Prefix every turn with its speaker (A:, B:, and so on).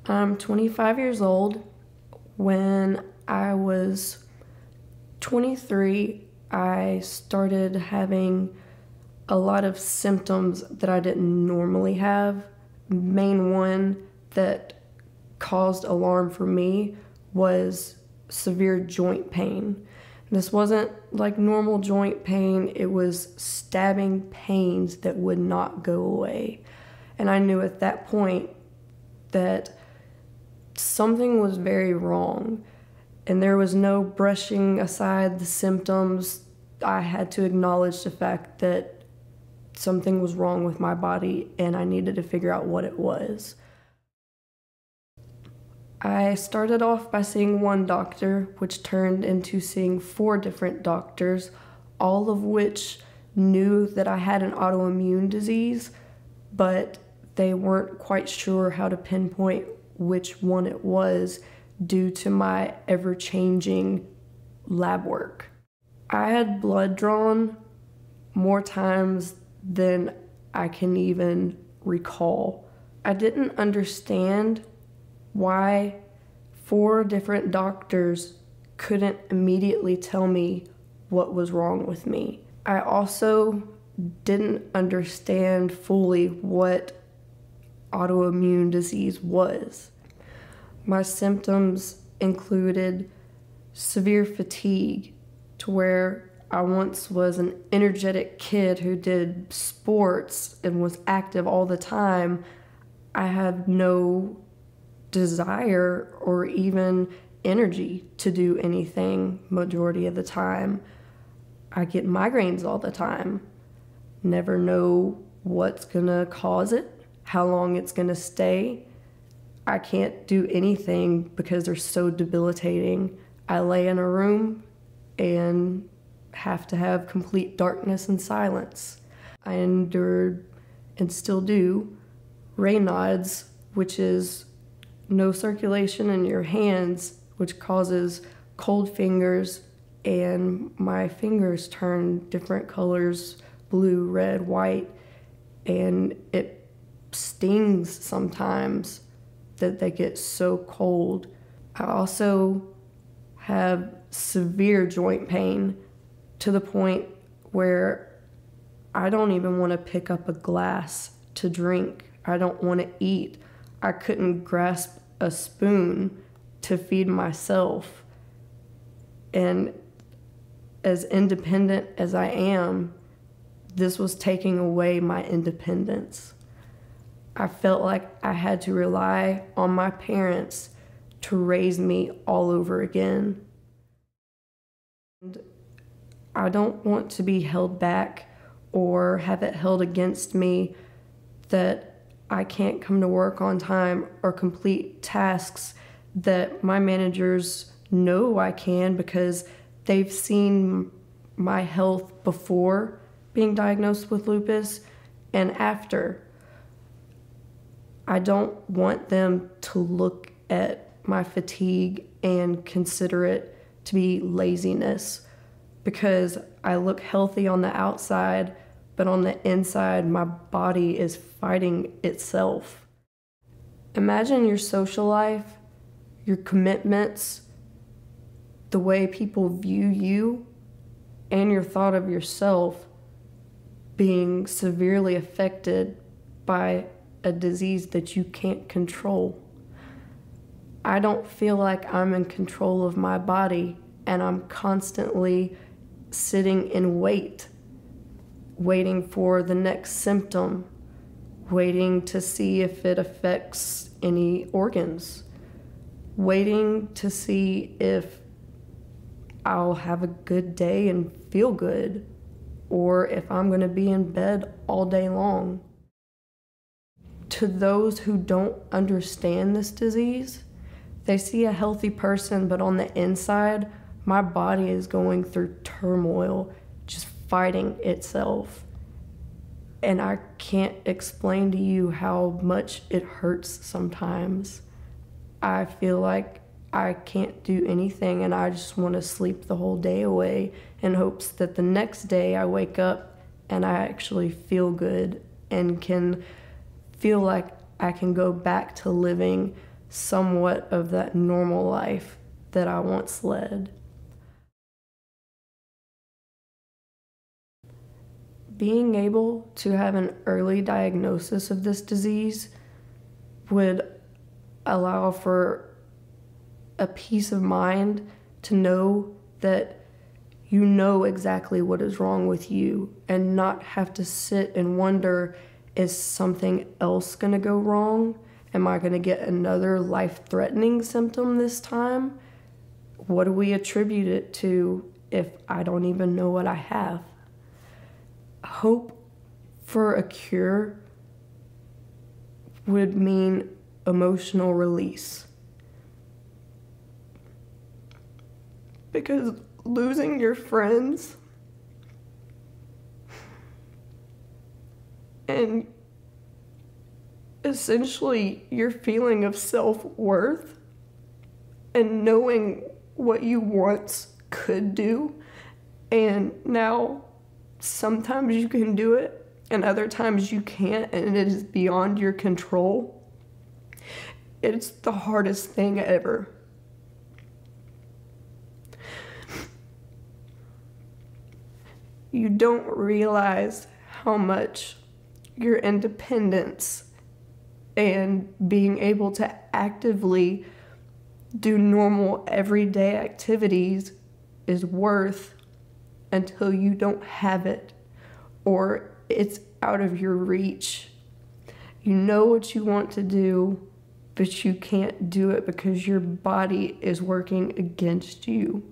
A: I'm 25 years old. When I was 23, I started having a lot of symptoms that I didn't normally have. Main one that caused alarm for me was severe joint pain. This wasn't like normal joint pain, it was stabbing pains that would not go away. And I knew at that point that something was very wrong, and there was no brushing aside the symptoms. I had to acknowledge the fact that something was wrong with my body and I needed to figure out what it was. I started off by seeing one doctor, which turned into seeing 4 different doctors, all of which knew that I had an autoimmune disease, but they weren't quite sure how to pinpoint which one it was due to my ever-changing lab work. I had blood drawn more times than I can even recall. I didn't understand why 4 different doctors couldn't immediately tell me what was wrong with me. I also didn't understand fully what autoimmune disease was. My symptoms included severe fatigue, to where I once was an energetic kid who did sports and was active all the time. I had no desire or even energy to do anything majority of the time. I get migraines all the time. Never know what's gonna cause it, how long it's gonna stay. I can't do anything because they're so debilitating. I lay in a room and have to have complete darkness and silence. I endured, and still do, Raynaud's, which is no circulation in your hands, which causes cold fingers, and my fingers turn different colors, blue, red, white, and it stings sometimes that they get so cold. I also have severe joint pain to the point where I don't even want to pick up a glass to drink. I don't want to eat. I couldn't grasp a spoon to feed myself. And as independent as I am, this was taking away my independence. I felt like I had to rely on my parents to raise me all over again. And I don't want to be held back or have it held against me that I can't come to work on time or complete tasks that my managers know I can because they've seen my health before being diagnosed with lupus and after. I don't want them to look at my fatigue and consider it to be laziness, because I look healthy on the outside, but on the inside, my body is fighting itself. Imagine your social life, your commitments, the way people view you, and your thought of yourself being severely affected by a disease that you can't control. I don't feel like I'm in control of my body, and I'm constantly sitting in waiting for the next symptom, waiting to see if it affects any organs, waiting to see if I'll have a good day and feel good, or if I'm going to be in bed all day long. To those who don't understand this disease, they see a healthy person, but on the inside, my body is going through turmoil, just fighting itself. And I can't explain to you how much it hurts sometimes. I feel like I can't do anything, and I just want to sleep the whole day away in hopes that the next day I wake up and I actually feel good and can feel like I can go back to living somewhat of that normal life that I once led. Being able to have an early diagnosis of this disease would allow for a peace of mind to know that you know exactly what is wrong with you and not have to sit and wonder, is something else going to go wrong? Am I going to get another life-threatening symptom this time? What do we attribute it to if I don't even know what I have? Hope for a cure would mean emotional release. Because losing your friends and essentially your feeling of self-worth and knowing what you once could do, and now sometimes you can do it and other times you can't, and it is beyond your control. It's the hardest thing ever. You don't realize how much your independence and being able to actively do normal everyday activities is worth until you don't have it or it's out of your reach. You know what you want to do, but you can't do it because your body is working against you.